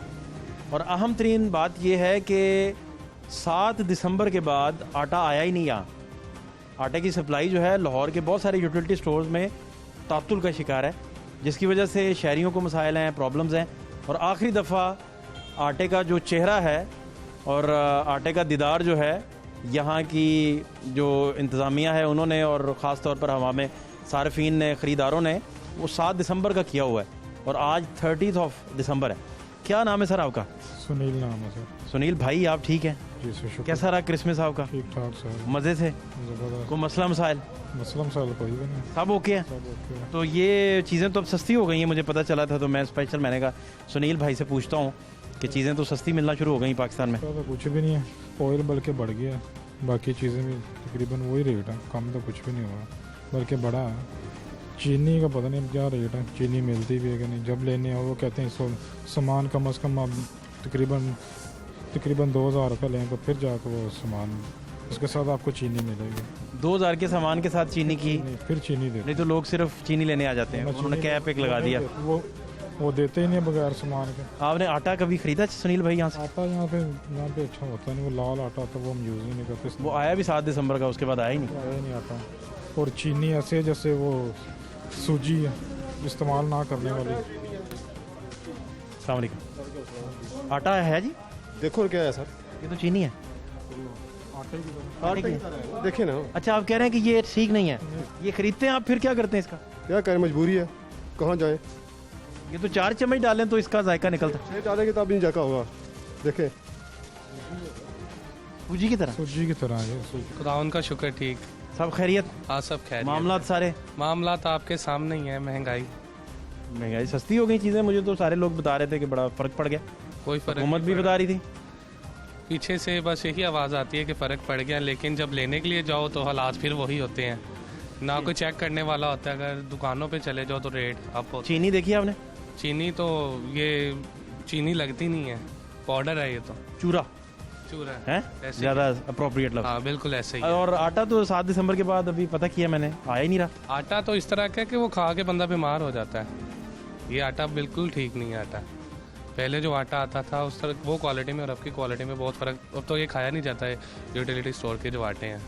और अहम तरीन बात यह है कि 7 दिसंबर के बाद आटा आया ही नहीं यहाँ। आटे की सप्लाई जो है लाहौर के बहुत सारे यूटिलिटी स्टोर्स में तातुल का शिकार है, जिसकी वजह से शहरियों को मसाइल हैं, प्रॉब्लम्स हैं। और आखिरी दफ़ा आटे का जो चेहरा है और आटे का दीदार जो है यहाँ की जो इंतज़ामिया है उन्होंने, और ख़ास तौर पर हवा में सार्फिन ने, ख़रीदारों ने, वो 7 दिसंबर का किया हुआ है और आज 30 दिसंबर है। क्या नाम है सर आपका? सुनील नाम है सर। सुनील भाई, आप ठीक हैं? जी सर, शुक्र। कैसा रहा क्रिसमस आपका? ठीक ठाक सर, मज़े से? ज़बरदस्त। कोई मसला मसाइल? मसला मसाइल कोई भी नहीं, सब ओके है? सब ओके है। तो ये चीज़ें तो अब सस्ती हो गई हैं, मुझे पता चला था, तो मैं स्पेशल मैंने कहा सुनील भाई से पूछता हूँ कि चीज़ें तो सस्ती मिलना शुरू हो गई पाकिस्तान में। तो कुछ भी नहीं है, ऑयल बल्कि बढ़ गया, बाकी चीज़ें भी तकरीबन वही रेट है, कम तो कुछ भी नहीं हुआ, बल्कि बढ़ा है। चीनी का पता नहीं क्या रेट है, चीनी मिलती भी है कि नहीं। जब लेने आओ वो कहते हैं सामान कम अज़ कम आप तकरीबन 2,000 रुपये लें तो फिर जाकर वो सामान उसके साथ आपको चीनी मिलेगी। 2,000 के सामान के साथ चीनी की? नहीं, फिर चीनी देते, नहीं तो लोग सिर्फ चीनी लेने आ जाते हैं, उन्होंने कैप एक लगा दिया। वो देते ही नहीं बगैर सामान के। आपने आटा कभी खरीदा सुनील भाई यहाँ से? आटा यहाँ पे अच्छा होता नहीं, वो लाल आटा तो वो हम यूज़ ही नहीं करते। वो आया भी 7 दिसंबर का, उसके बाद आया ही नहीं। आया नहीं आटा। और चीनी ऐसे जैसे वो सूजी है, इस्तेमाल ना करने वाली। अस्सलाम वालेकुम। आटा है जी? देखो क्या है सर, ये तो चीनी है। देखे ना। अच्छा, आप कह रहे हैं कि ये ठीक नहीं है, ये खरीदते हैं आप, फिर क्या करते हैं इसका? क्या करें, मजबूरी है, कहाँ जाए। ये तो 4 चम्मच डालें तो इसका जायका निकलता है। डालेंगे तो अब नहीं जाका होगा। देखे सूजी की तरह, सूजी की तरह है। खुदा उनका शुक्र, ठीक सब खैरियत? हाँ सब खैरियत। मामलात सारे मामलात आपके सामने ही है। महंगाई सस्ती हो गई चीज़ें, मुझे तो सारे लोग बता रहे थे कि बड़ा फ़र्क पड़ गया। कोई फ़र्क, हुकूमत भी बता रही थी पीछे से बस यही आवाज़ आती है कि फ़र्क पड़ गया, लेकिन जब लेने के लिए जाओ तो हालात फिर वही होते हैं, ना कोई चेक करने वाला होता है। अगर दुकानों पे चले जाओ तो रेट अप होता है। चीनी देखी आपने? चीनी तो ये चीनी लगती नहीं है, पाउडर है ये तो। चूरा है ज़्यादा अप्रोप्रिएट लग। हाँ बिल्कुल ऐसे ही है। और आटा तो 7 दिसंबर के बाद अभी पता किया मैंने, आया ही नहीं रहा। आटा तो इस तरह का है कि वो खा के बंदा बीमार हो जाता है। ये आटा बिल्कुल ठीक नहीं है। आटा पहले जो आटा आता था उस तरह वो क्वालिटी में और अब की क्वालिटी में बहुत फ़र्क। अब तो ये खाया नहीं जाता है यूटिलिटी स्टोर के जो आटे हैं।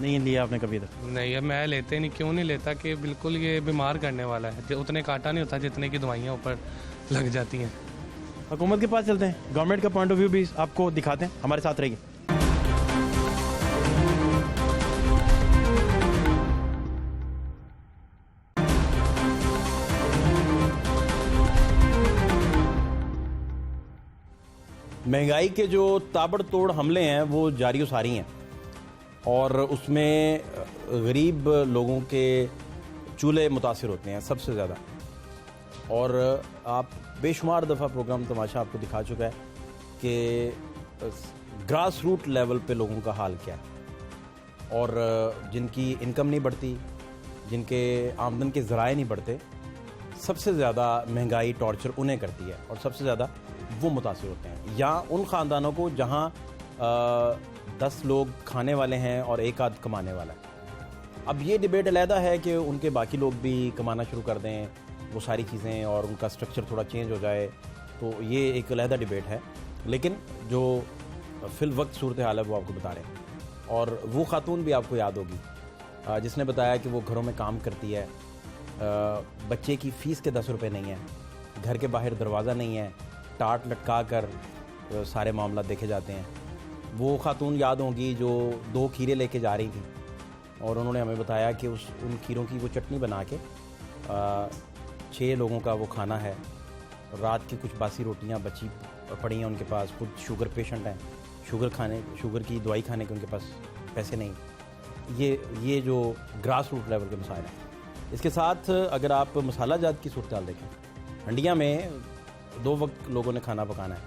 नहीं लिया आपने कभी तक? नहीं, अब मैं लेते नहीं। क्यों नहीं लेता कि बिल्कुल ये बीमार करने वाला है। उतने का आटा नहीं होता जितने की दवाइयाँ ऊपर लग जाती हैं। हुकूमत के पास चलते हैं, गवर्नमेंट का पॉइंट ऑफ व्यू भी आपको दिखाते हैं, हमारे साथ रहिए। महंगाई के जो ताबड़तोड़ हमले हैं वो जारी व सारी हैं, और उसमें गरीब लोगों के चूल्हे मुतासिर होते हैं सबसे ज़्यादा। और आप बेशुमार दफ़ा प्रोग्राम तमाशा आपको दिखा चुका है कि ग्रास रूट लेवल पे लोगों का हाल क्या है, और जिनकी इनकम नहीं बढ़ती, जिनके आमदन के ज़राए नहीं बढ़ते, सबसे ज़्यादा महंगाई टॉर्चर उन्हें करती है, और सबसे ज़्यादा वो मुतासिर होते हैं। या उन ख़ानदानों को जहाँ 10 लोग खाने वाले हैं और एक आध कमाने वाला है। अब ये डिबेट अलहदा है कि उनके बाकी लोग भी कमाना शुरू कर दें, वो सारी चीज़ें, और उनका स्ट्रक्चर थोड़ा चेंज हो जाए, तो ये एक अलहदा डिबेट है। लेकिन जो फिल वक्त सूरत हाल है वो आपको बता रहे हैं। और वो खातून भी आपको याद होगी जिसने बताया कि वो घरों में काम करती है, बच्चे की फ़ीस के 10 रुपये नहीं है, घर के बाहर दरवाज़ा नहीं है, टाट लटका कर सारे मामला देखे जाते हैं। वो खातून याद होंगी जो 2 खीरे लेके जा रही थी, और उन्होंने हमें बताया कि उन खीरों की वो चटनी बना के 6 लोगों का वो खाना है। रात की कुछ बासी रोटियां बची पड़ी हैं उनके पास, खुद शुगर पेशेंट हैं, शुगर की दवाई खाने के उनके पास पैसे नहीं। ये जो ग्रास रूट लेवल के मसाइल हैं। इसके साथ अगर आप मसाला जात की सूरत हाल देखें, हंडिया में 2 वक्त लोगों ने खाना पकाना है,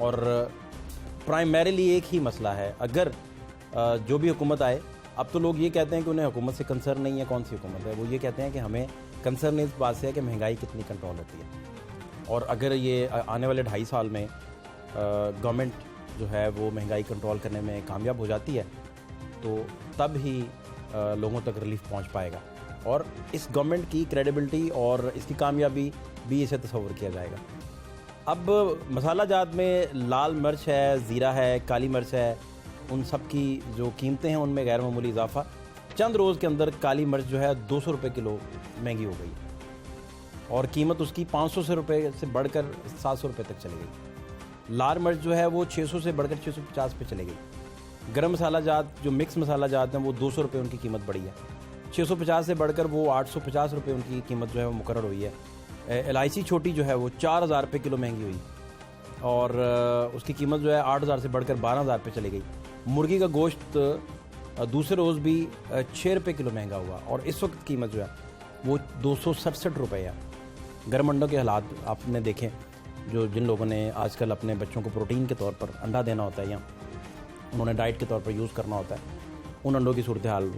और प्राइमरीली एक ही मसला है। अगर जो भी हुकूमत आए, अब तो लोग ये कहते हैं कि उन्हें हुकूमत से कंसर्न नहीं है, कौन सी हुकूमत है, वो ये कहते हैं कि हमें कंसर्न इस बात से है कि महंगाई कितनी कंट्रोल होती है। और अगर ये आने वाले 2.5 साल में गवर्नमेंट जो है वो महंगाई कंट्रोल करने में कामयाब हो जाती है, तो तब ही लोगों तक रिलीफ पहुंच पाएगा, और इस गवर्नमेंट की क्रेडिबिलिटी और इसकी कामयाबी भी इसे तस्वर किया जाएगा। अब मसाला जात में लाल मिर्च है, ज़ीरा है, काली मिर्च है, उन सब की जो कीमतें हैं उनमें गैर मामूली इजाफा। चंद रोज़ के अंदर काली मिर्च जो है 200 रुपये किलो महंगी हो गई, और कीमत उसकी 500 रुपये से बढ़कर 700 रुपये तक चली गई। लाल मिर्च जो है वो 600 से बढ़कर 650 पे चली गई। गरम मसाला जात जो मिक्स मसाला जात हैं वो 200 रुपये उनकी कीमत बढ़ी है। 650 से बढ़कर वो 850 रुपये उनकी कीमत जो है वो मुकर्रर हुई है। इलायची छोटी जो है वो 4000 रुपये किलो महंगी हुई, और उसकी कीमत जो है 8000 से बढ़कर 12000 पे चली गई। मुर्गी का गोश्त दूसरे रोज़ भी 6 रुपये किलो महंगा हुआ, और इस वक्त कीमत जो है वो 267 रुपये है। गर्म अंडों के हालात आपने देखें, जिन लोगों ने आजकल अपने बच्चों को प्रोटीन के तौर पर अंडा देना होता है या उन्होंने डाइट के तौर पर यूज़ करना होता है, उन अंडों की सूरत हाल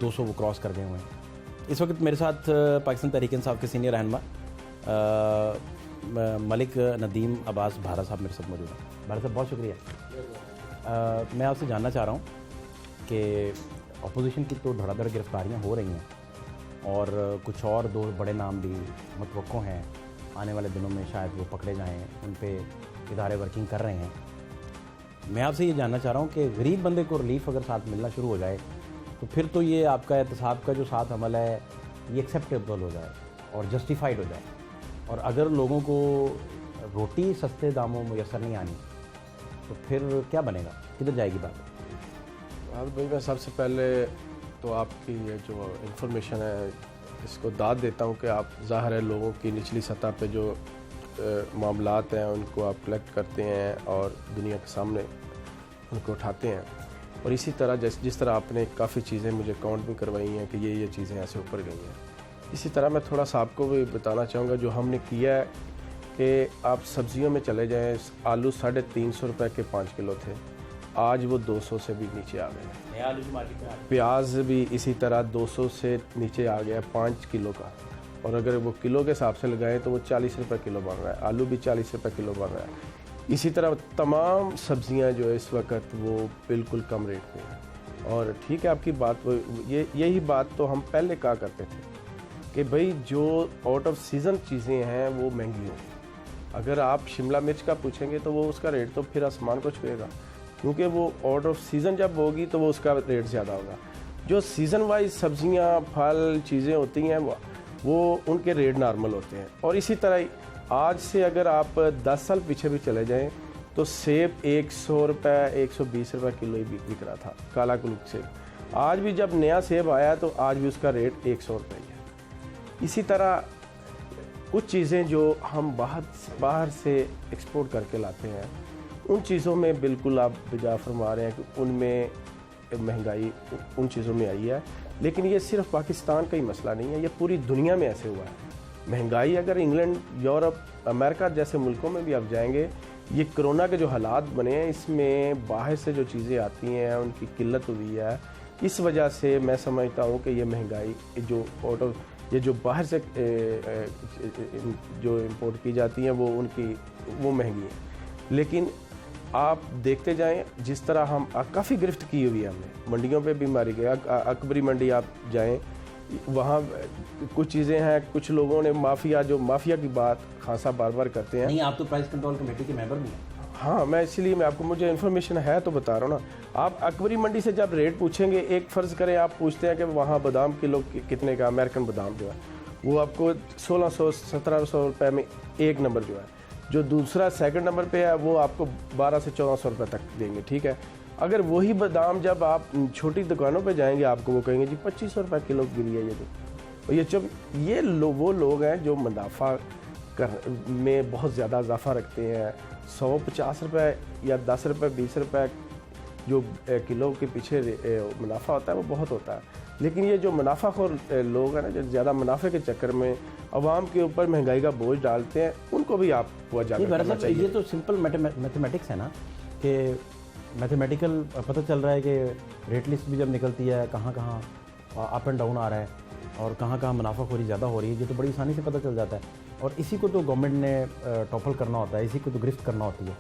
200 वो क्रॉस कर गए हुए हैं। इस वक्त मेरे साथ पाकिस्तान तहरीक इंसाफ के सीनियर रहनुमा मलिक नदीम अब्बास भारा साहब मेरे साथ मौजूद हैं। भारा साहब बहुत शुक्रिया। मैं आपसे जानना चाह रहा हूँ कि अपोजिशन की तो धड़ाधड़ गिरफ्तारियाँ हो रही हैं, और कुछ और 2 बड़े नाम भी मुतवक्को हैं आने वाले दिनों में शायद वो पकड़े जाएँ, उन पर इदारे वर्किंग कर रहे हैं। मैं आपसे ये जानना चाह रहा हूँ कि गरीब बंदे को रिलीफ अगर साथ मिलना शुरू हो जाए तो फिर तो ये आपका एहतसाब का जो साथ अमल है ये एक्सेप्टेबल हो जाए और जस्टिफाइड हो जाए, और अगर लोगों को रोटी सस्ते दामों में मैसर नहीं आनी तो फिर क्या बनेगा, किधर जाएगी बात? हाँ भाई, मैं सबसे पहले तो आपकी ये जो इन्फॉर्मेशन है इसको दाद देता हूँ कि आप ज़ाहिर है लोगों की निचली सतह पे जो मामलात हैं उनको आप कलेक्ट करते हैं और दुनिया के सामने उनको उठाते हैं। और इसी तरह जिस तरह आपने काफ़ी चीज़ें मुझे काउंट भी करवाई हैं कि ये चीज़ें ऐसे ऊपर गई हैं, इसी तरह मैं थोड़ा सा आपको भी बताना चाहूँगा जो हमने किया है कि आप सब्ज़ियों में चले जाएँ। आलू 350 रुपये के 5 किलो थे, आज वो 200 से भी नीचे आ गए हैं। नया आलू की मार्केट में प्याज भी इसी तरह 200 से नीचे आ गया 5 किलो का, और अगर वो किलो के हिसाब से लगाएं तो वो 40 रुपये किलो बन रहा है। आलू भी 40 रुपये किलो बन रहा है। इसी तरह तमाम सब्जियां जो है इस वक्त वो बिल्कुल कम रेट पे हैं। और ठीक है आपकी बात, यही बात तो हम पहले कहा करते थे कि भाई जो आउट ऑफ सीज़न चीज़ें हैं वो महंगी होंगी। अगर आप शिमला मिर्च का पूछेंगे तो वो उसका रेट तो फिर आसमान को छुएगा, क्योंकि वो आउट ऑफ सीज़न जब होगी तो वो उसका रेट ज़्यादा होगा। जो सीज़न वाइज सब्जियां फल चीज़ें होती हैं वो उनके रेट नॉर्मल होते हैं। और इसी तरह आज से अगर आप 10 साल पीछे भी चले जाएं तो सेब 100 रुपये 120 रुपये किलो ही बिक रहा था, काला कुलुक सेब। आज भी जब नया सेब आया तो आज भी उसका रेट 100 रुपये ही है। इसी तरह कुछ चीज़ें जो हम बाहर से एक्सपोर्ट करके लाते हैं उन चीज़ों में बिल्कुल आप बिजा फरमा रहे हैं कि उनमें महंगाई उन चीज़ों में आई है। लेकिन ये सिर्फ पाकिस्तान का ही मसला नहीं है, ये पूरी दुनिया में ऐसे हुआ है। महंगाई अगर इंग्लैंड, यूरोप, अमेरिका जैसे मुल्कों में भी आप जाएंगे, ये कोरोना के जो हालात बने हैं इसमें बाहर से जो चीज़ें आती हैं उनकी किल्लत हुई है। इस वजह से मैं समझता हूँ कि ये महंगाई जो ये जो बाहर से जो इंपोर्ट की जाती हैं वो महंगी है। लेकिन आप देखते जाएं जिस तरह हम काफ़ी गिरफ्त की हुई है हमने, मंडियों पे भी मारी गया। अकबरी मंडी आप जाएं, वहाँ कुछ चीज़ें हैं, कुछ लोगों ने माफिया की बात खासा बार बार करते हैं। नहीं, आप तो प्राइस कंट्रोल कमेटी के मेंबर भी हैं। हाँ, मैं इसलिए मुझे इन्फॉर्मेशन है तो बता रहा हूँ ना। आप अकबरी मंडी से जब रेट पूछेंगे, एक फ़र्ज़ करें आप पूछते हैं कि वहाँ बादाम किलो कितने का, अमेरिकन बादाम जो है वो आपको 1600-1700 रुपये में एक नंबर जो है, जो दूसरा सेकंड नंबर पे है वो आपको 1200 से 1400 रुपये तक देंगे। ठीक है, अगर वही बादाम जब आप छोटी दुकानों पे जाएंगे आपको वो कहेंगे जी 2500 रुपये किलो गिरी है ये जो। वो लोग हैं जो मुनाफा में बहुत ज़्यादा इजाफा रखते हैं। 150 रुपये या 10 रुपये 20 रुपये जो किलो के पीछे मुनाफा होता है वो बहुत होता है। लेकिन ये जो मुनाफाखोर लोग हैं ना, जो ज़्यादा मुनाफे के चक्कर में अवाम के ऊपर महंगाई का बोझ डालते हैं, उनको भी आप वजह करना चाहिए। ये तो सिंपल मैथमेटिक्स है ना, कि मैथमेटिकल पता चल रहा है कि रेट लिस्ट भी जब निकलती है कहाँ कहाँ अप एंड डाउन आ रहा है और कहाँ कहाँ मुनाफाखोरी ज़्यादा हो रही है, ये तो बड़ी आसानी से पता चल जाता है। और इसी को तो गवर्नमेंट ने टॉपल करना होता है, इसी को तो गिरफ्त करना होती है।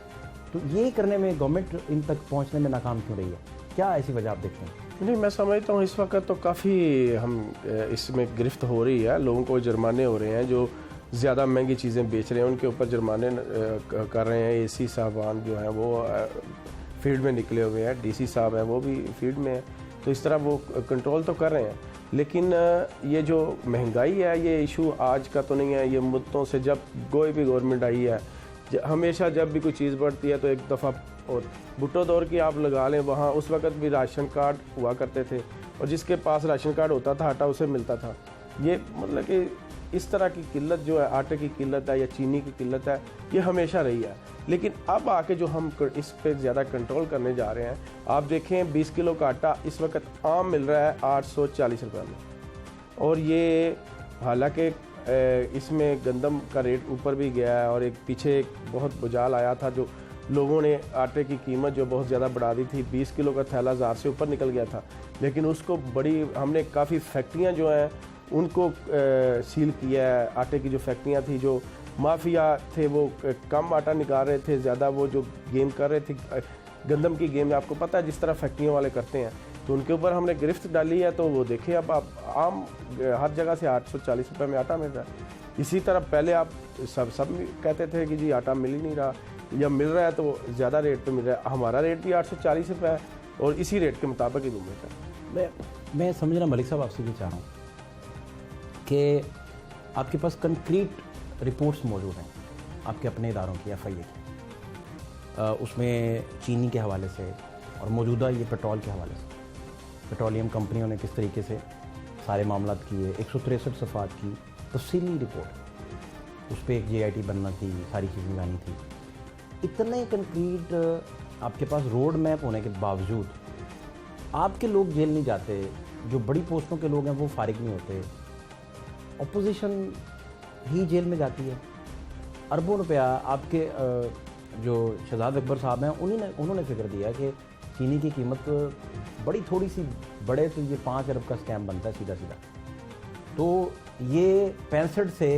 तो ये करने में गवर्नमेंट इन तक पहुँचने में नाकाम क्यों रही है? क्या ऐसी वजह आप देखते हैं? नहीं, मैं समझता हूँ इस वक्त तो काफ़ी हम इसमें गिरफ्त हो रही है। लोगों को जुर्माने हो रहे हैं जो ज़्यादा महंगी चीज़ें बेच रहे हैं, उनके ऊपर जुर्माने कर रहे हैं। एसी साहबान जो हैं वो फील्ड में निकले हुए हैं, डीसी साहब हैं वो भी फील्ड में हैं, तो इस तरह वो कंट्रोल तो कर रहे हैं। लेकिन ये जो महंगाई है ये इशू आज का तो नहीं है, ये मुद्दों से जब कोई भी गवर्नमेंट आई है हमेशा जब भी कोई चीज़ बढ़ती है तो एक दफ़ा, और भुट्टो दौर की आप लगा लें, वहाँ उस वक्त भी राशन कार्ड हुआ करते थे और जिसके पास राशन कार्ड होता था आटा उसे मिलता था। ये मतलब कि इस तरह की किल्लत जो है, आटे की किल्लत है या चीनी की किल्लत है, ये हमेशा रही है। लेकिन अब आके जो हम इस पे ज़्यादा कंट्रोल करने जा रहे हैं, आप देखें 20 किलो का आटा इस वक्त आम मिल रहा है 840 रुपये में, और ये हालांकि इसमें गंदम का रेट ऊपर भी गया है। और एक पीछे एक बहुत बुझाल आया था जो लोगों ने आटे की कीमत जो बहुत ज़्यादा बढ़ा दी थी, 20 किलो का थैला 1000 से ऊपर निकल गया था। लेकिन उसको हमने काफ़ी फैक्ट्रियाँ जो हैं उनको सील किया है। आटे की जो फैक्ट्रियाँ थी, जो माफिया थे वो कम आटा निकाल रहे थे, ज़्यादा वो जो गेम कर रहे थे गंदम की गेम, आपको पता है जिस तरह फैक्ट्रियों वाले करते हैं, तो उनके ऊपर हमने गिरफ्त डाली है। तो वो देखिए अब आप आम हर जगह से 840 रुपये में आटा मिल रहा है। इसी तरह पहले आप सब कहते थे कि जी आटा मिल ही नहीं रहा, या मिल रहा है तो ज़्यादा रेट पे मिल रहा है। हमारा रेट भी 840 रुपये है और इसी रेट के मुताबिक ही घूमे थे। मैं समझना मलिक साहब आपसे ये चाह रहा हूँ कि आपके पास कंक्रीट रिपोर्ट्स मौजूद हैं आपके अपने इदारों की, FIA की, उसमें चीनी के हवाले से और मौजूदा ये पेट्रोल के हवाले से, पेट्रोलियम कंपनियों ने किस तरीके से सारे मामला किए, 163 सफ़ात की तफसीली रिपोर्ट, उस पर एक JIT बनना थी, सारी चीज़ें लानी थी। इतने कंक्रीट आपके पास रोड मैप होने के बावजूद आपके लोग जेल नहीं जाते, जो बड़ी पोस्टों के लोग हैं वो फारिग नहीं होते, अपोजिशन ही जेल में जाती है। अरबों रुपया आपके जो शहजाद अकबर साहब हैं उन्होंने फिक्र दिया कि चीनी की कीमत बड़ी थोड़ी सी बढ़े तो ये 5 अरब का स्कैम बनता है सीधा सीधा। तो ये 65 से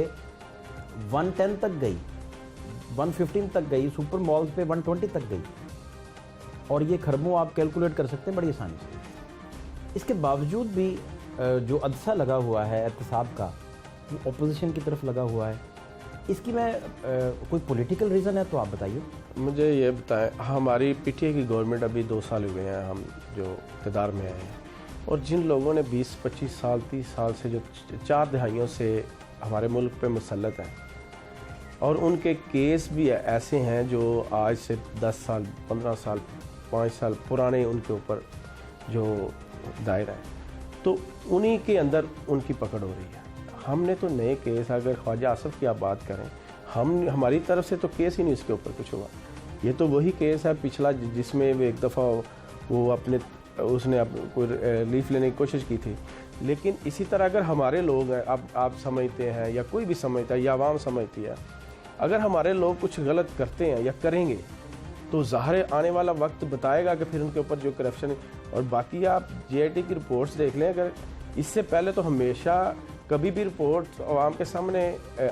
110 तक गई, 115 तक गई, सुपर मॉल्स पे 120 तक गई, और ये खरबों आप कैलकुलेट कर सकते हैं बड़ी आसानी से। इसके बावजूद भी जो अदसा लगा हुआ है एहतसाब का, वो अपोजिशन की तरफ लगा हुआ है। इसकी मैं कोई पॉलिटिकल रीज़न है तो आप बताइए। मुझे ये बताएं, हमारी PTI की गवर्नमेंट अभी 2 साल हुए हैं हम जो इक़्तिदार में आए हैं, और जिन लोगों ने 20-25 साल 30 साल से जो 4 दहाइयों से हमारे मुल्क पे मुसल्लत हैं, और उनके केस भी ऐसे हैं जो आज से 10 साल 15 साल 5 साल पुराने उनके ऊपर जो दायर है, तो उन्हीं के अंदर उनकी पकड़ हो रही है। हमने तो नए केस, अगर ख्वाजा आसफ की आप बात करें, हमारी तरफ से तो केस ही नहीं इसके ऊपर कुछ हुआ। ये तो वही केस है पिछला जिसमें एक दफ़ा वो उसने कोई रिलीफ लेने की कोशिश की थी। लेकिन इसी तरह अगर हमारे लोग हैं, अब आप समझते हैं या कोई भी समझता है या आवाम समझती है, अगर हमारे लोग कुछ गलत करते हैं या करेंगे तो ज़ाहिर आने वाला वक्त बताएगा कि फिर उनके ऊपर जो करप्शन। और बाकी आप JIT की रिपोर्ट्स देख लें, अगर इससे पहले तो हमेशा कभी भी रिपोर्ट आवाम के सामने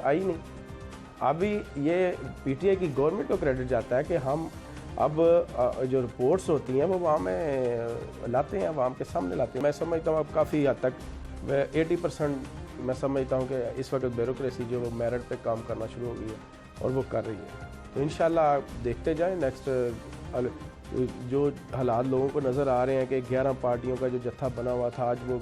आई नहीं। अभी ये PTI की गवर्नमेंट को क्रेडिट जाता है कि हम अब जो रिपोर्ट्स होती हैं वो आवाम में लाते हैं, आवाम के सामने लाते हैं। मैं समझता हूँ अब काफ़ी हद तक 80% मैं समझता हूँ कि इस वक्त ब्यूरोक्रेसी जो मेरिट पे काम करना शुरू हो गई है और वो कर रही है। तो इंशाल्लाह देखते जाएं नेक्स्ट जो हालात लोगों को नज़र आ रहे हैं कि 11 पार्टियों का जो जत्था बना हुआ था आज वो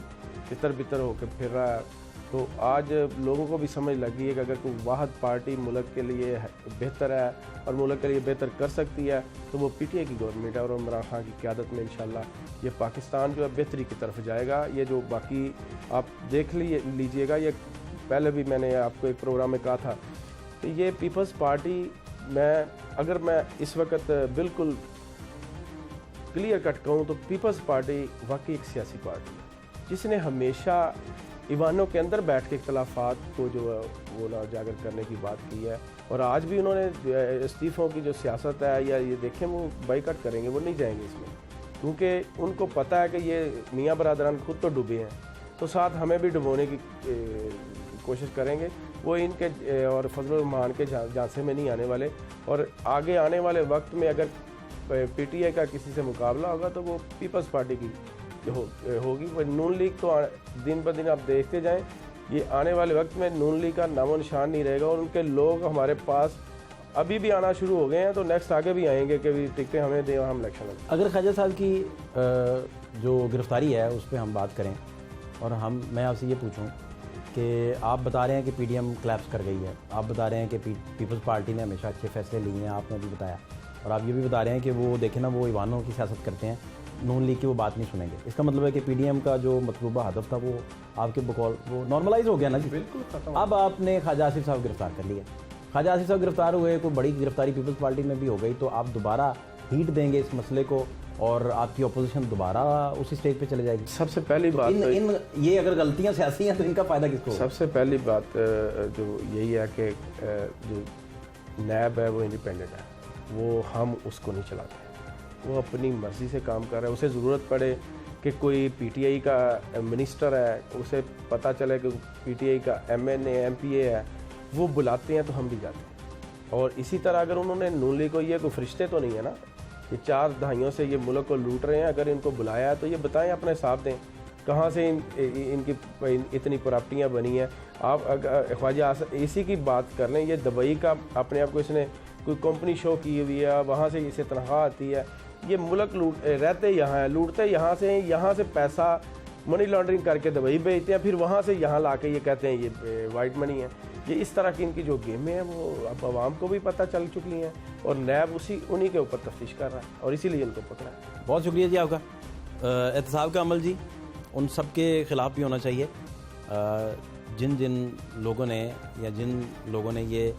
तितर बितर होकर फिर रहा है। तो आज लोगों को भी समझ लगी है कि अगर कोई वाहिद पार्टी मुल्क के लिए बेहतर है और मुल्क के लिए बेहतर कर सकती है तो वो PTI की गवर्नमेंट है, और इमरान खान की क़यादत में इंशाल्लाह ये पाकिस्तान जो है बेहतरी की तरफ जाएगा। ये जो बाकी आप देख लीजिएगा, ये पहले भी मैंने आपको एक प्रोग्राम में कहा था कि ये पीपल्स पार्टी अगर मैं इस वक्त बिल्कुल क्लियर कट कहूँ तो पीपल्स पार्टी वाकई एक सियासी पार्टी है जिसने हमेशा ईवानों के अंदर बैठ के इख्तलाफात को जो है वो ना उजागर करने की बात की है। और आज भी उन्होंने इस्तीफ़ों की जो सियासत है या ये देखें वो बाइकआउट करेंगे, वो नहीं जाएंगे इसमें, क्योंकि उनको पता है कि ये मियाँ बरादरान खुद तो डूबे हैं तो साथ हमें भी डुबोने की कोशिश करेंगे। वो इनके और फजल रहमान के झांसे में नहीं आने वाले, और आगे आने वाले वक्त में अगर PTI का किसी से मुकाबला होगा तो वो पीपल्स पार्टी की होगी। वो नून लीग तो दिन ब दिन आप देखते जाएं, ये आने वाले वक्त में नून लीग का नामो निशान नहीं रहेगा, और उनके लोग हमारे पास अभी भी आना शुरू हो गए हैं, तो नेक्स्ट आगे भी आएंगे कि टिकटें हमें दें, हम इलेक्शन लड़ें। अगर ख्वाजा साहब की जो गिरफ्तारी है उस पर हम बात करें, और मैं आपसे ये पूछूं कि आप बता रहे हैं कि PDM क्लैप्स कर गई है, आप बता रहे हैं कि पीपल्स पार्टी ने हमेशा अच्छे फैसले लिए हैं, आपने भी बताया, और आप ये भी बता रहे हैं कि वो देखें ना वो ईवानों की सियासत करते हैं, नून लीग की वो बात नहीं सुनेंगे। इसका मतलब है कि PDM का जो मतलूबा हदफ था वो आपके बकौल वो नॉर्मलाइज हो गया ना जी, बिल्कुल खत्म। अब आपने ख्वाजा आसिफ साहब गिरफ्तार कर लिया, ख्वाजा आसिफ साहब गिरफ्तार हुए, कोई बड़ी गिरफ्तारी पीपल्स पार्टी में भी हो गई, तो आप दोबारा हीट देंगे इस मसले को और आपकी अपोजिशन दोबारा उसी स्टेज पे चले जाएगी। सबसे पहली बात ये अगर गलतियां सियासी हैं तो इनका फ़ायदा किसको? सबसे पहली बात जो यही है कि जो नैब है वो इंडिपेंडेंट है, वो हम उसको नहीं चलाते, वो अपनी मर्ज़ी से काम कर रहा है। उसे ज़रूरत पड़े कि कोई PTI का मिनिस्टर है, उसे पता चले कि PTI का MNA MPA है, वो बुलाते हैं तो हम भी जाते हैं। और इसी तरह अगर उन्होंने नून लीग को, ये कोई फरिश्ते तो नहीं है ना, ये 4 दहाइयों से ये मुल्क को लूट रहे हैं, अगर इनको बुलाया है तो ये बताएं, अपना हिसाब दें कहाँ से इनकी इतनी प्रॉपर्टियाँ बनी हैं। आप अगर ख्वाजा आसिफ इसी की बात कर लें, ये दुबई का अपने आप को इसने कोई कंपनी शो की हुई है, वहाँ से इसे तनख्वाह आती है, ये मुल्क रहते यहाँ है, लूटते यहाँ से पैसा मनी लॉन्ड्रिंग करके दुबई भेजते हैं, फिर वहाँ से यहाँ ला के ये कहते हैं ये वाइट मनी है। ये इस तरह की इनकी जो गेमें हैं वो अब आवाम को भी पता चल चुकी हैं, और नैब उन्हीं के ऊपर तफ्तीश कर रहा है और इसीलिए इनको पकड़ा है। बहुत शुक्रिया जी आपका। एहतसाब का अमल जी उन सब के ख़िलाफ़ भी होना चाहिए जिन जिन लोगों ने या जिन लोगों ने ये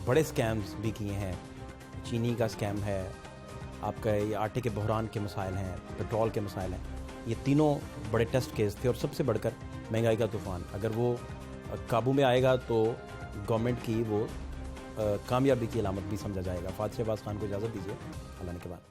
बड़े स्कैम्स भी किए हैं। चीनी का स्कैम है, आपका ये आटे के बहरान के मसाइल हैं, पेट्रोल के मसाइल हैं, ये तीनों बड़े टेस्ट केस थे। और सबसे बढ़कर महंगाई का तूफ़ान, अगर वो काबू में आएगा तो गवर्नमेंट की वो कामयाबी की अलामत भी समझा जाएगा। फातिह शहबाज खान को इजाज़त दीजिए, अल्लाह ने के बाद।